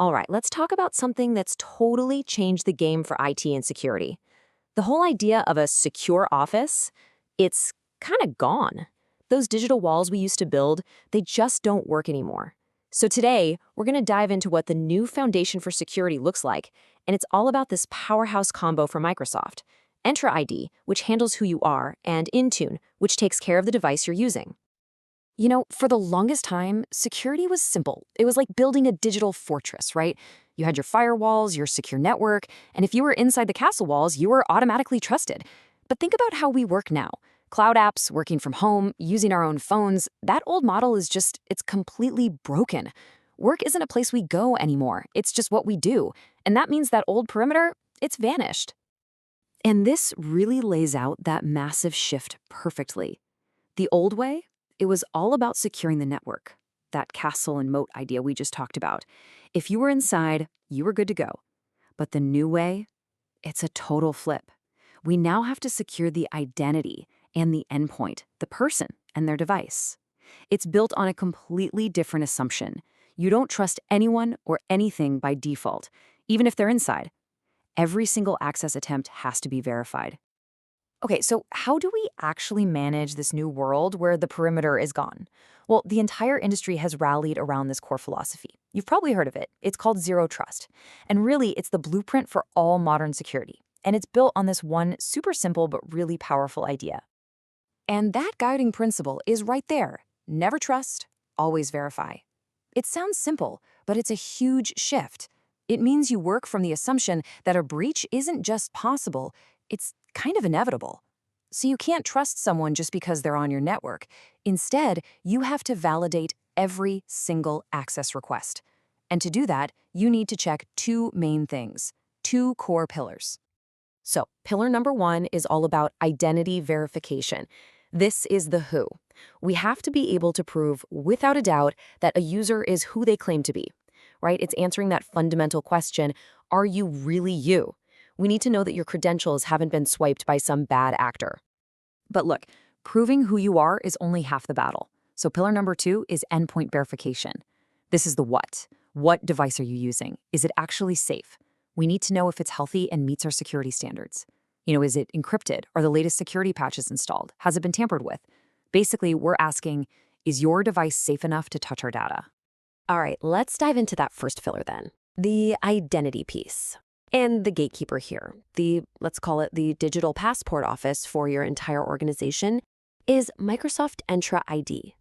All right, let's talk about something that's totally changed the game for IT and security. The whole idea of a secure office, it's kind of gone. Those digital walls we used to build, they just don't work anymore. So today, we're going to dive into what the new foundation for security looks like, and it's all about this powerhouse combo from Microsoft. Entra ID, which handles who you are, and Intune, which takes care of the device you're using. You know, for the longest time, security was simple. It was like building a digital fortress, right? You had your firewalls, your secure network, and if you were inside the castle walls, you were automatically trusted. But think about how we work now. Cloud apps, working from home, using our own phones, that old model is just, it's completely broken. Work isn't a place we go anymore. It's just what we do. And that means that old perimeter, it's vanished. And this really lays out that massive shift perfectly. The old way, it was all about securing the network, that castle and moat idea we just talked about. If you were inside, you were good to go. But the new way, it's a total flip. We now have to secure the identity and the endpoint, the person and their device. It's built on a completely different assumption. You don't trust anyone or anything by default, even if they're inside. Every single access attempt has to be verified. Okay, so how do we actually manage this new world where the perimeter is gone? Well, the entire industry has rallied around this core philosophy. You've probably heard of it. It's called Zero Trust. And really, it's the blueprint for all modern security. And it's built on this one super simple but really powerful idea. And that guiding principle is right there. Never trust, always verify. It sounds simple, but it's a huge shift. It means you work from the assumption that a breach isn't just possible, it's kind of inevitable. So you can't trust someone just because they're on your network. Instead, you have to validate every single access request. And to do that, you need to check two main things, two core pillars. So, pillar number one is all about identity verification. This is the who. We have to be able to prove without a doubt that a user is who they claim to be, right? It's answering that fundamental question, are you really you? We need to know that your credentials haven't been swiped by some bad actor. But look, proving who you are is only half the battle. So pillar number two is endpoint verification. This is the what. What device are you using? Is it actually safe? We need to know if it's healthy and meets our security standards. You know, is it encrypted? Are the latest security patches installed? Has it been tampered with? Basically, we're asking, is your device safe enough to touch our data? All right, let's dive into that first pillar then. The identity piece. And the gatekeeper here, let's call it the digital passport office for your entire organization, is Microsoft Entra ID.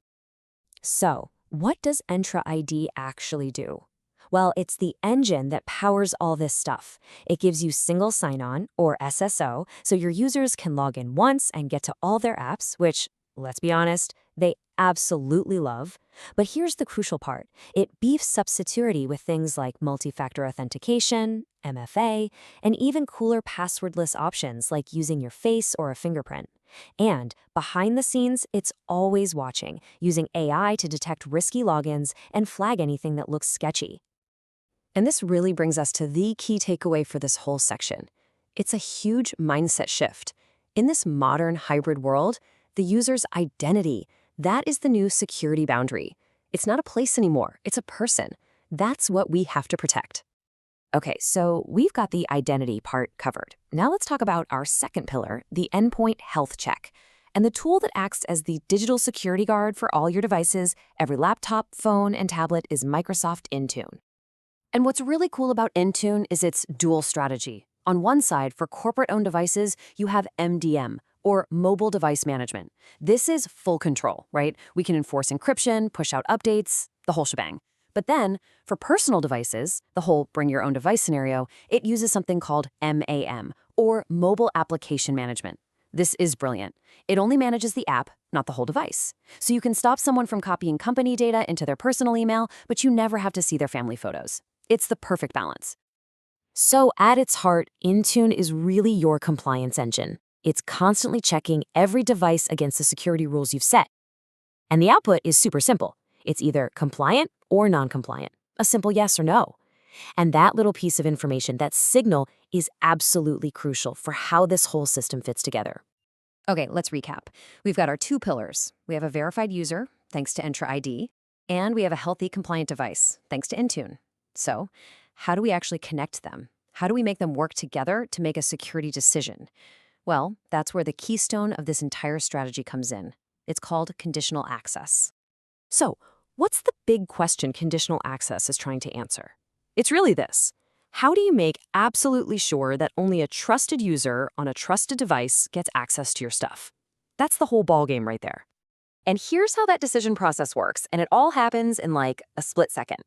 So, what does Entra ID actually do? Well, it's the engine that powers all this stuff. It gives you single sign-on, or SSO, so your users can log in once and get to all their apps, which, let's be honest, they absolutely love. But here's the crucial part. It beefs up security with things like multi-factor authentication, MFA, and even cooler passwordless options like using your face or a fingerprint. And behind the scenes, it's always watching, using AI to detect risky logins and flag anything that looks sketchy. And this really brings us to the key takeaway for this whole section. It's a huge mindset shift. In this modern hybrid world, the user's identity, that is the new security boundary. It's not a place anymore, it's a person. That's what we have to protect. Okay, so we've got the identity part covered. Now let's talk about our second pillar, the endpoint health check. And the tool that acts as the digital security guard for all your devices, every laptop, phone, and tablet is Microsoft Intune. And what's really cool about Intune is its dual strategy. On one side, for corporate-owned devices, you have MDM, or mobile device management. This is full control, right? We can enforce encryption, push out updates, the whole shebang. But then, for personal devices, the whole bring your own device scenario, it uses something called MAM, or mobile application management. This is brilliant. It only manages the app, not the whole device. So you can stop someone from copying company data into their personal email, but you never have to see their family photos. It's the perfect balance. So at its heart, Intune is really your compliance engine. It's constantly checking every device against the security rules you've set. And the output is super simple. It's either compliant or non-compliant, a simple yes or no. And that little piece of information, that signal, is absolutely crucial for how this whole system fits together. Okay, let's recap. We've got our two pillars. We have a verified user, thanks to Entra ID, and we have a healthy, compliant device, thanks to Intune. So, how do we actually connect them? How do we make them work together to make a security decision? Well, that's where the keystone of this entire strategy comes in. It's called conditional access. So, what's the big question conditional access is trying to answer? It's really this. How do you make absolutely sure that only a trusted user on a trusted device gets access to your stuff? That's the whole ballgame right there. And here's how that decision process works, and it all happens in like a split second.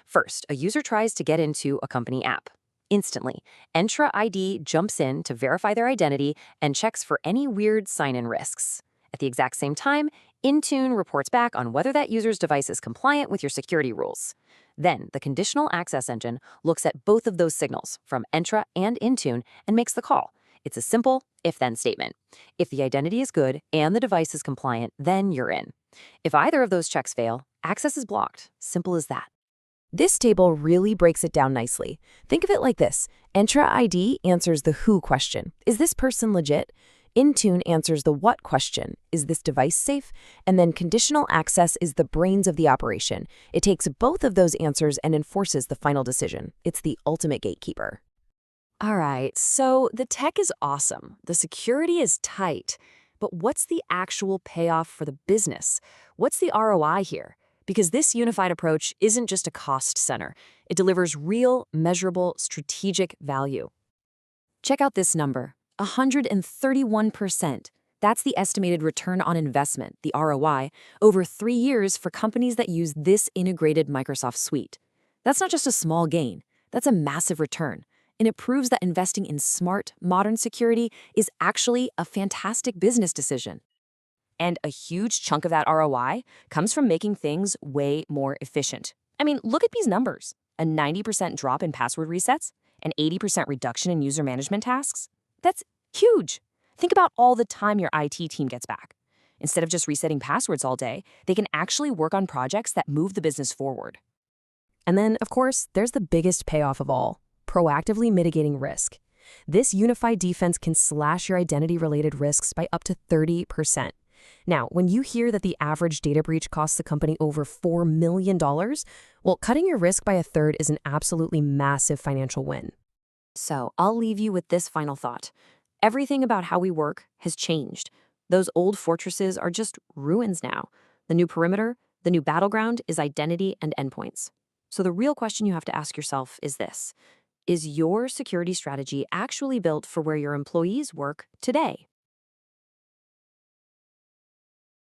First, a user tries to get into a company app. Instantly, Entra ID jumps in to verify their identity and checks for any weird sign-in risks. At the exact same time, Intune reports back on whether that user's device is compliant with your security rules. Then, the conditional access engine looks at both of those signals from Entra and Intune and makes the call. It's a simple if-then statement. If the identity is good and the device is compliant, then you're in. If either of those checks fail, access is blocked. Simple as that. This table really breaks it down nicely. Think of it like this. Entra ID answers the who question. Is this person legit? Intune answers the what question. Is this device safe? And then conditional access is the brains of the operation. It takes both of those answers and enforces the final decision. It's the ultimate gatekeeper. All right, so the tech is awesome. The security is tight. But what's the actual payoff for the business? What's the ROI here? Because this unified approach isn't just a cost center. It delivers real, measurable, strategic value. Check out this number, 131%. That's the estimated return on investment, the ROI, over 3 years for companies that use this integrated Microsoft suite. That's not just a small gain. That's a massive return. And it proves that investing in smart, modern security is actually a fantastic business decision. And a huge chunk of that ROI comes from making things way more efficient. I mean, look at these numbers. A 90% drop in password resets, an 80% reduction in user management tasks. That's huge. Think about all the time your IT team gets back. Instead of just resetting passwords all day, they can actually work on projects that move the business forward. And then, of course, there's the biggest payoff of all, proactively mitigating risk. This unified defense can slash your identity-related risks by up to 30%. Now, when you hear that the average data breach costs the company over $4 million, well, cutting your risk by a third is an absolutely massive financial win. So, I'll leave you with this final thought. Everything about how we work has changed. Those old fortresses are just ruins now. The new perimeter, the new battleground is identity and endpoints. So the real question you have to ask yourself is this. Is your security strategy actually built for where your employees work today?